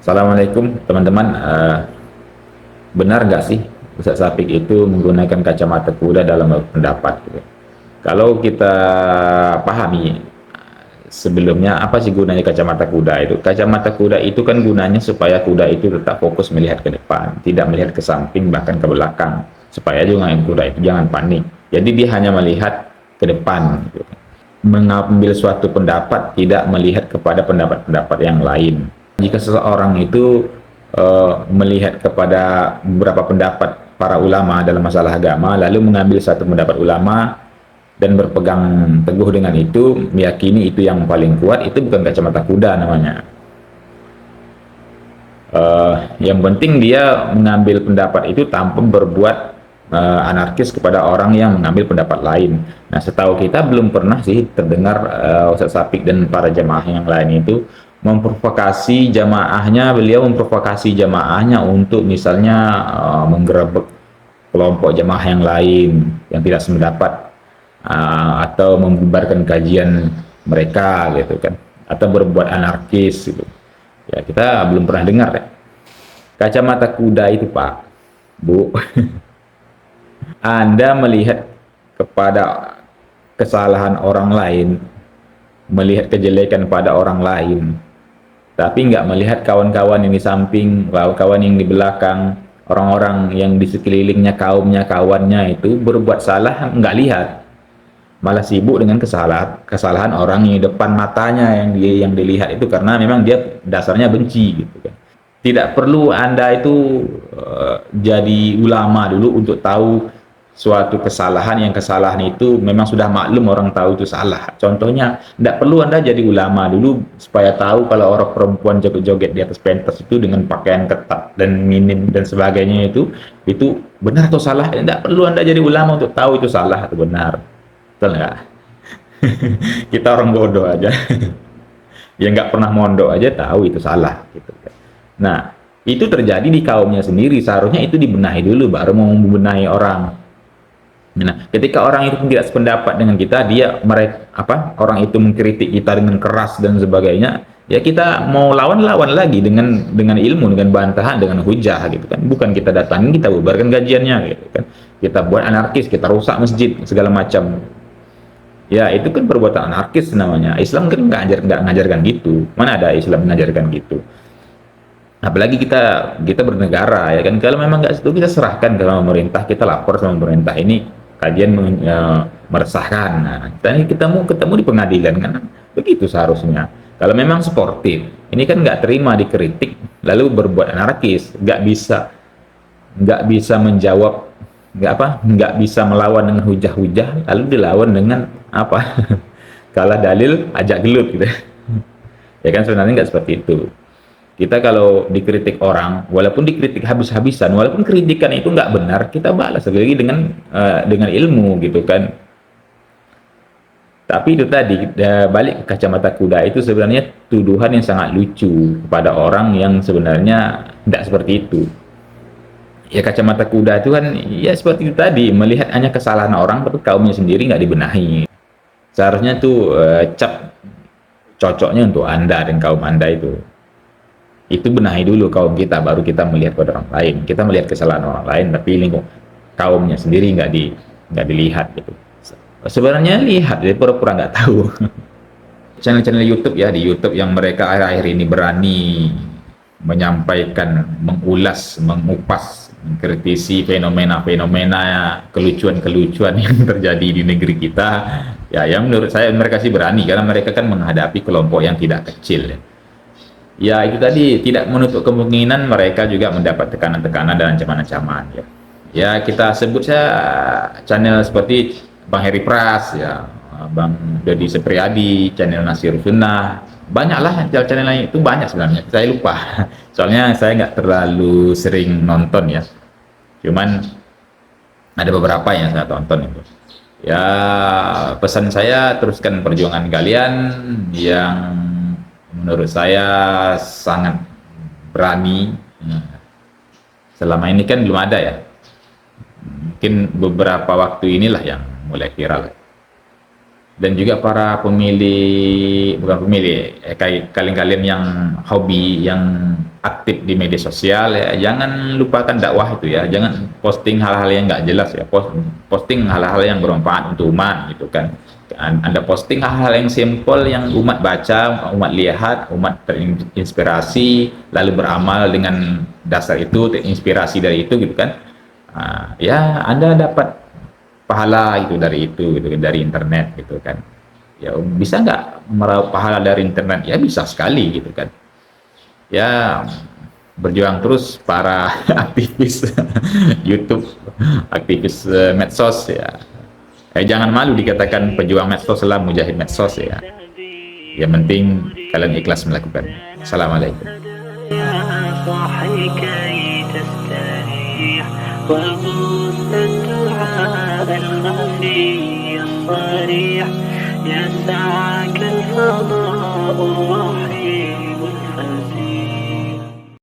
Assalamualaikum teman-teman. Benar nggak sih Ustaz Syafiq itu menggunakan kacamata kuda dalam pendapat gitu? Kalau kita pahami sebelumnya apa sih gunanya kacamata kuda itu? Kacamata kuda itu kan gunanya supaya kuda itu tetap fokus melihat ke depan, tidak melihat ke samping bahkan ke belakang, supaya juga kuda itu jangan panik. Jadi dia hanya melihat ke depan gitu. Mengambil suatu pendapat, tidak melihat kepada pendapat-pendapat yang lain. Jika seseorang itu melihat kepada beberapa pendapat para ulama dalam masalah agama, lalu mengambil satu pendapat ulama dan berpegang teguh dengan itu, meyakini itu yang paling kuat, itu bukan kacamata kuda namanya. Yang penting dia mengambil pendapat itu tanpa berbuat anarkis kepada orang yang mengambil pendapat lain. Nah, setahu kita belum pernah sih terdengar Ustaz Syafiq dan para jamaah yang lain itu memprovokasi jamaahnya, beliau memprovokasi jamaahnya untuk misalnya menggerebek kelompok jamaah yang lain yang tidak sependapat, atau membubarkan kajian mereka gitu kan, atau berbuat anarkis gitu. Ya, kita belum pernah dengar ya. Kacamata kuda itu, Pak, Bu, Anda melihat kepada kesalahan orang lain, melihat kejelekan pada orang lain, tapi nggak melihat kawan-kawan yang di samping, kawan-kawan yang di belakang, orang-orang yang di sekelilingnya, kaumnya, kawannya itu berbuat salah, nggak lihat, malah sibuk dengan kesalahan orang yang di depan matanya yang dilihat itu, karena memang dia dasarnya benci gitu kan. Tidak perlu Anda itu jadi ulama dulu untuk tahu suatu kesalahan, yang kesalahan itu memang sudah maklum orang tahu itu salah. Contohnya, tidak perlu Anda jadi ulama dulu supaya tahu kalau orang perempuan joget-joget di atas pentas itu dengan pakaian ketat dan minim dan sebagainya itu benar atau salah. Tidak perlu Anda jadi ulama untuk tahu itu salah atau benar. Betul nggak? Kita orang bodoh aja. Yang nggak pernah mondok aja tahu itu salah gitu. Nah, itu terjadi di kaumnya sendiri. Seharusnya itu dibenahi dulu baru mau membenahi orang. Nah, ketika orang itu tidak sependapat dengan kita, orang itu mengkritik kita dengan keras dan sebagainya, ya kita mau lawan lagi dengan ilmu, dengan bantahan, dengan hujah gitu kan. Bukan kita datangin, kita bubarkan kajiannya gitu kan. Kita buat anarkis, kita rusak masjid segala macam. Ya, itu kan perbuatan anarkis namanya. Islam kan nggak ngajarkan gitu. Mana ada Islam mengajarkan gitu. Apalagi kita bernegara ya kan, kalau memang nggak setuju kita serahkan ke pemerintah, kita lapor sama pemerintah, ini kajian meresahkan. Nah, kita mau ketemu di pengadilan kan, begitu seharusnya. Kalau memang sportif, ini kan nggak terima dikritik lalu berbuat anarkis, nggak bisa menjawab, nggak bisa melawan dengan hujah-hujah lalu dilawan dengan apa kalah dalil ajak gelut gitu ya kan, sebenarnya nggak seperti itu. Kita kalau dikritik orang, walaupun dikritik habis-habisan, walaupun kritikan itu nggak benar, kita balas lagi dengan ilmu gitu kan. Tapi itu tadi, balik ke kacamata kuda itu sebenarnya tuduhan yang sangat lucu kepada orang yang sebenarnya tidak seperti itu. Ya, kacamata kuda itu kan ya seperti itu tadi, melihat hanya kesalahan orang tapi kaumnya sendiri nggak dibenahi. Seharusnya tuh cap cocoknya untuk Anda dan kaum Anda itu benahi dulu kaum kita, baru kita melihat pada orang lain. Kita melihat kesalahan orang lain tapi lingkup kaumnya sendiri nggak dilihat gitu. Sebenarnya lihat, jadi pura-pura nggak tahu. Channel-channel YouTube ya, di YouTube yang mereka akhir-akhir ini berani menyampaikan, mengulas, mengupas, mengkritisi fenomena-fenomena kelucuan-kelucuan yang terjadi di negeri kita, ya yang menurut saya mereka sih berani karena mereka kan menghadapi kelompok yang tidak kecil ya. Ya, itu tadi tidak menutup kemungkinan mereka juga mendapat tekanan-tekanan dan ancaman-ancaman ya. Ya, kita sebut saja channel seperti Bang Heri Pras ya, Bang Dodi Sepriadi, channel Nasir Sunnah, banyaklah channel lain itu, banyak sebenarnya. Saya lupa. Soalnya saya nggak terlalu sering nonton ya. Cuman ada beberapa yang saya tonton itu. Ya, pesan saya teruskan perjuangan kalian yang menurut saya sangat berani. Selama ini kan belum ada ya, mungkin beberapa waktu inilah yang mulai viral. Dan juga para pemilih, bukan pemilih, kalian-kalian yang hobi, yang aktif di media sosial ya, jangan lupakan dakwah itu ya, jangan posting hal-hal yang nggak jelas ya, posting hal-hal yang bermanfaat untuk umat gitu kan. Anda posting hal-hal yang simple yang umat baca, umat lihat, umat terinspirasi, lalu beramal dengan dasar itu, terinspirasi dari itu gitu kan. Ya Anda dapat pahala itu dari itu gitu, dari internet gitu kan. Ya bisa nggak meraup pahala dari internet? Ya bisa sekali gitu kan. Ya berjuang terus para aktivis YouTube, aktivis medsos ya. Jangan malu dikatakan pejuang medsos lah, mujahid medsos ya. Yang penting kalian ikhlas melakukannya. Assalamualaikum. يسعك الفضاء الرحيم